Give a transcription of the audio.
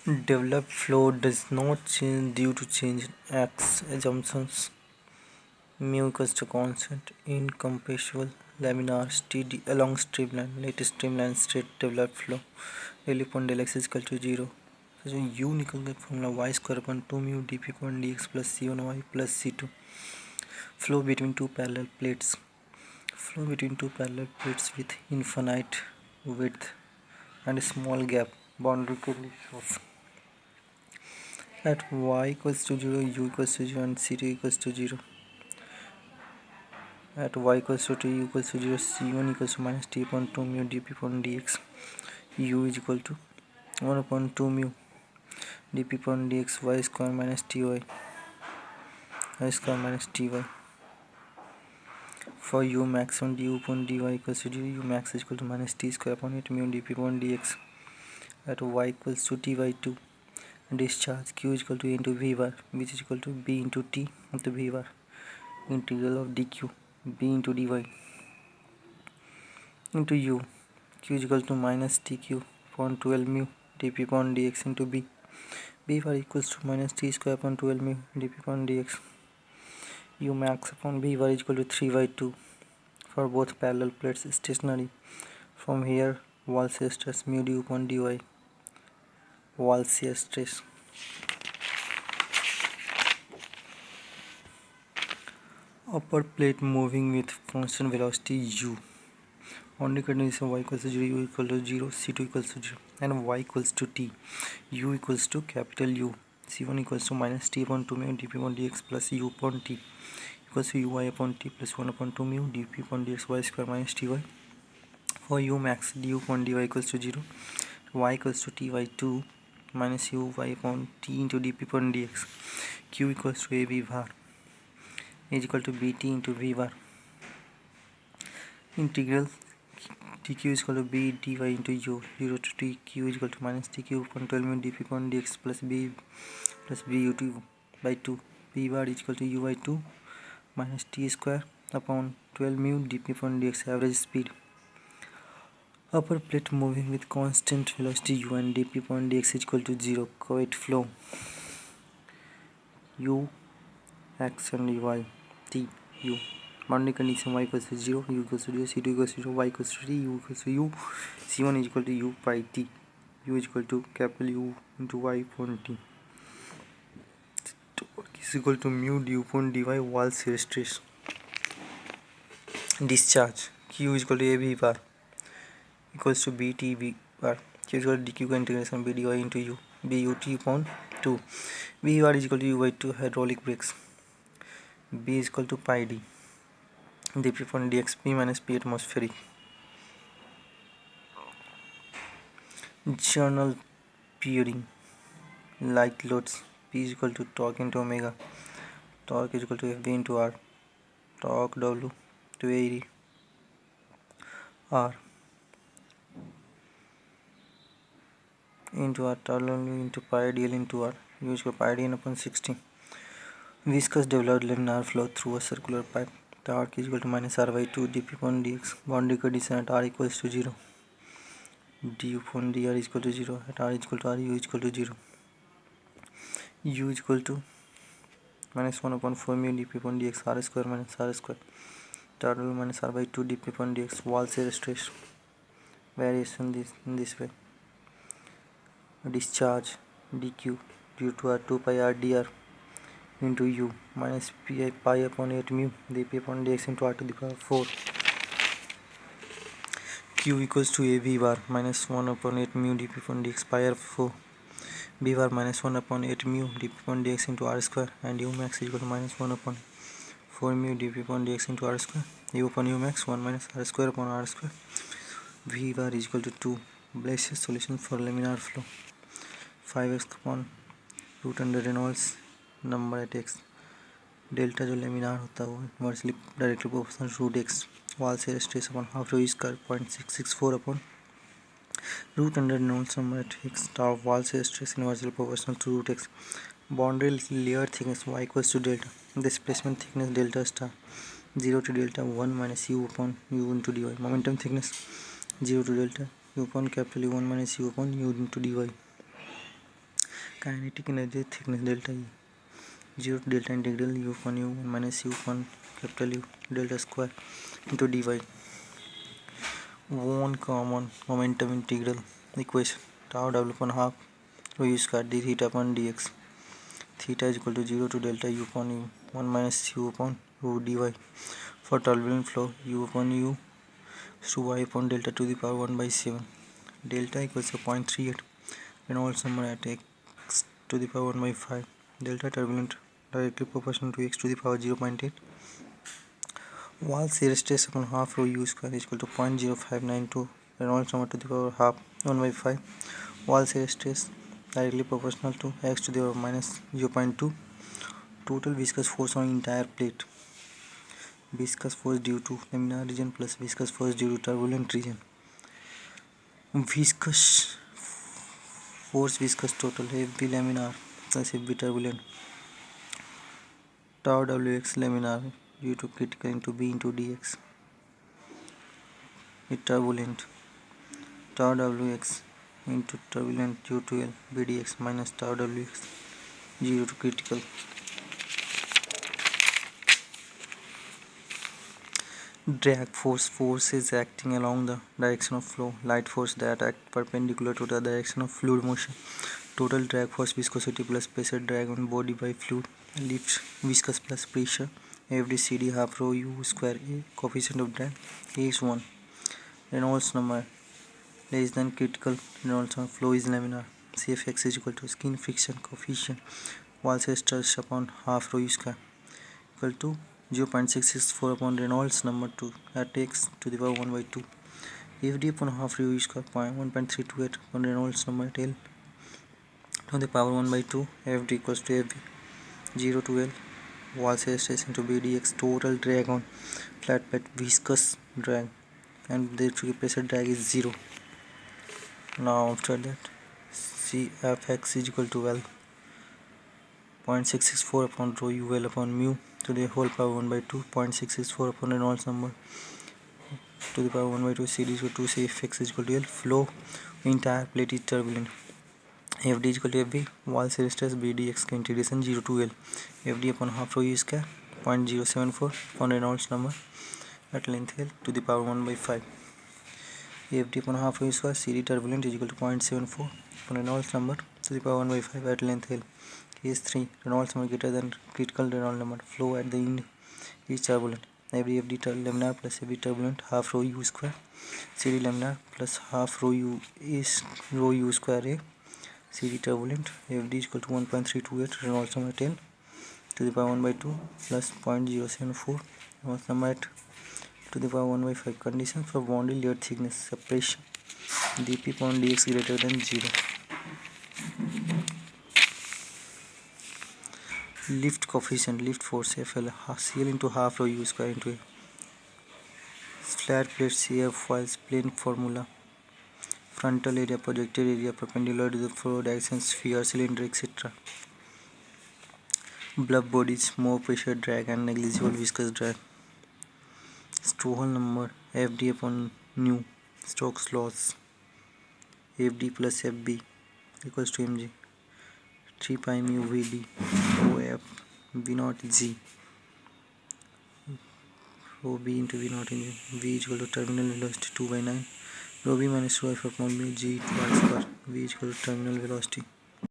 Developed flow does not change due to change in X assumptions. Mu equals to constant, incompressible, laminar, steady, along streamline, latest streamline, straight developed flow. Del upon del x is equal to 0. So u निकल गया formula y square upon 2 mu dp upon dx plus c1y plus c2. Flow between two parallel plates. Flow between two parallel plates with infinite width and a small gap. Boundary conditions. At y equals to 0, u equals to 0 and c2 equals to 0. At y equals to 2, u equals to 0, c1 equals to minus t upon 2 mu dp upon dx. U is equal to 1 upon 2 mu dp upon dx y square minus ty square minus ty. For u max on du upon dy equals to 0, u max is equal to minus t square upon 8 mu dp upon dx. At y equals to t by 2, discharge q is equal to a into v bar, which is equal to b into t into v bar. Integral of dq b into dy into u, q is equal to minus tq upon 12 mu dp upon dx into b. B bar equals to minus t square upon 12 mu dp upon dx. U max upon b bar is equal to 3 by 2 for both parallel plates stationary. From here, wall shear stress mu du upon dy. Wall shear stress. Upper plate moving with constant velocity u. Boundary condition y equals to 0, u equal to 0, c2 equals to 0 and y equals to t. U equals to capital U. C1 equals to minus t upon 2 mu dp upon dx plus u upon t equals to uy upon t plus 1 upon 2 mu dp upon dx y square minus ty. For u max, du upon dy equals to 0, y equals to t by 2 minus uy upon t into dp upon dx. Q equals to ab bar is equal to bt into v bar. Integral tq is equal to b dy into u, 0 to tq is equal to minus tq upon 12 mu dp upon dx plus b ut by 2. B bar is equal to u by 2 minus t square upon 12 mu dp upon dx. Average speed. Upper plate moving with constant velocity u and dp upon dx is equal to 0. Coed flow. U x and y t u. Boundary condition y equals to 0, u equals to 0, c2 equals to 0, y equals to 3, u equals to u, c1 is equal to u by t, u is equal to capital U into y upon t. Torque is equal to mu du upon dy. Wall shear stress. Discharge q is equal to ab bar equals to bt b bar. Q is equal to dq integration b dy into u, b ut upon 2. B bar is equal to u by 2. Hydraulic brakes. B is equal to pi d dp upon dx, p minus p atmospheric. Journal bearing. Light loads. P is equal to torque into omega. Torque is equal to fb into r. Torque w to a r into r W into pi dl into r. U is equal to pi dn upon 60. Viscous developed laminar flow through a circular pipe. Torque is equal to minus r by 2 dp upon dx. Boundary condition at r equals to 0. D upon dr is equal to 0. At r is equal to r, u is equal to 0. U is equal to minus 1 upon 4 mu dp upon dx r square minus r square. W minus r by 2 dp upon dx. Wall shear stress. Variation in this way. Discharge dq due to r 2 pi r dr into u minus pi upon 8 mu dp upon dx into r to the power 4. Q equals to ab bar minus 1 upon 8 mu dp upon dx pi r 4. B bar minus 1 upon 8 mu dp upon dx into r square and u max is equal to minus 1 upon 4 mu dp upon dx into r square. U upon u max 1 minus r square upon r square. V bar is equal to 2. Blaise solution for laminar flow. 5x upon root under Reynolds number at x. Delta जो laminar होता है वो inversely directly proportional root x. Wall shear stress upon half rho square 0.664 upon root under Reynolds number at x. Top wall shear stress inversely proportional to root x. Boundary layer thickness y equals to delta. Displacement thickness delta star 0 to delta 1 minus u upon u into dy. Momentum thickness 0 to delta u upon capital U 1 minus u upon u into dy. Kinetic energy thickness delta E. 0 to delta integral u upon u 1 minus u upon capital U delta square into dy. One common momentum integral equation tau w upon half rho u square d theta upon dx. Theta is equal to 0 to delta u upon u 1 minus u upon rho dy. For turbulent flow u upon u to y upon delta to the power 1 by 7. Delta equals to 0.38 Reynolds number at x to the power 1 by 5. Delta turbulent directly proportional to x to the power 0.8. Wall shear stress upon half rho u square is equal to 0.0592 Reynolds number to the power half 1 by 5. Wall shear stress directly proportional to x to the power minus 0.2. Total viscous force on entire plate. Viscous force due to laminar region plus viscous force due to turbulent region. Viscous force viscous total FV laminar plus FV turbulent. Tau Wx laminar due to critical into B into dx. It turbulent. Tau Wx into turbulent due to L B dx minus tau Wx 0 to critical. Drag force is acting along the direction of flow. Light force that act perpendicular to the direction of fluid motion. Total drag force viscosity plus pressure drag on body by fluid. Lift viscous plus pressure. Every CD half rho u square A. Coefficient of drag A is 1. Reynolds number less than critical. Reynolds number flow is laminar. Cfx is equal to skin friction coefficient. Wall shear stress upon half rho u square equal to 0.664 upon Reynolds number 2 at x to the power 1 by 2. Fd upon half rho u square 1.328 upon Reynolds number at L to the power 1 by 2. Fd equals to Fv 0 to L. Wall shear stress into B dx. Total drag on flat plate viscous drag and the pressure drag is 0. Now after that Cfx is equal to L 0.664 upon rho u L upon mu to the whole power 1 by 2. 0.664 upon Reynolds number to the power 1 by 2. CD is equal to Cfx is equal to L. Flow entire plate is turbulent. Fd is equal to Fv. Wall shear stress B dx integration 0 to L. Fd upon half rho u square 0.074 upon Reynolds number at length L to the power 1 by 5. Fd upon half rho u square CD turbulent is equal to 0.74 upon Reynolds number to the power 1 by 5 at length L. Case 3. Reynolds number greater than critical Reynolds number. Flow at the end is turbulent. Every Fd laminar plus Fv turbulent half rho u square CD laminar plus half rho u square A CD turbulent. Fd is equal to 1.328 Reynolds number 10 to the power 1 by 2 plus 0.074 Reynolds number at to the power 1 by 5. Conditions for boundary layer thickness separation dp upon dx greater than 0. Lift coefficient, lift force FL CL into half rho u square into A. Flat plate shear files plane formula. Frontal area, projected area, perpendicular to the flow direction, sphere, cylinder, etc. Bluff bodies, more pressure drag and negligible viscous drag. Strouhal number Fd upon nu. Stokes laws Fd plus Fb equals to mg 3 pi mu Vd OF V0 G rho B into V0 in V is equal to terminal velocity 2 by 9 rho B minus rho F upon mu G twice per V is equal to terminal velocity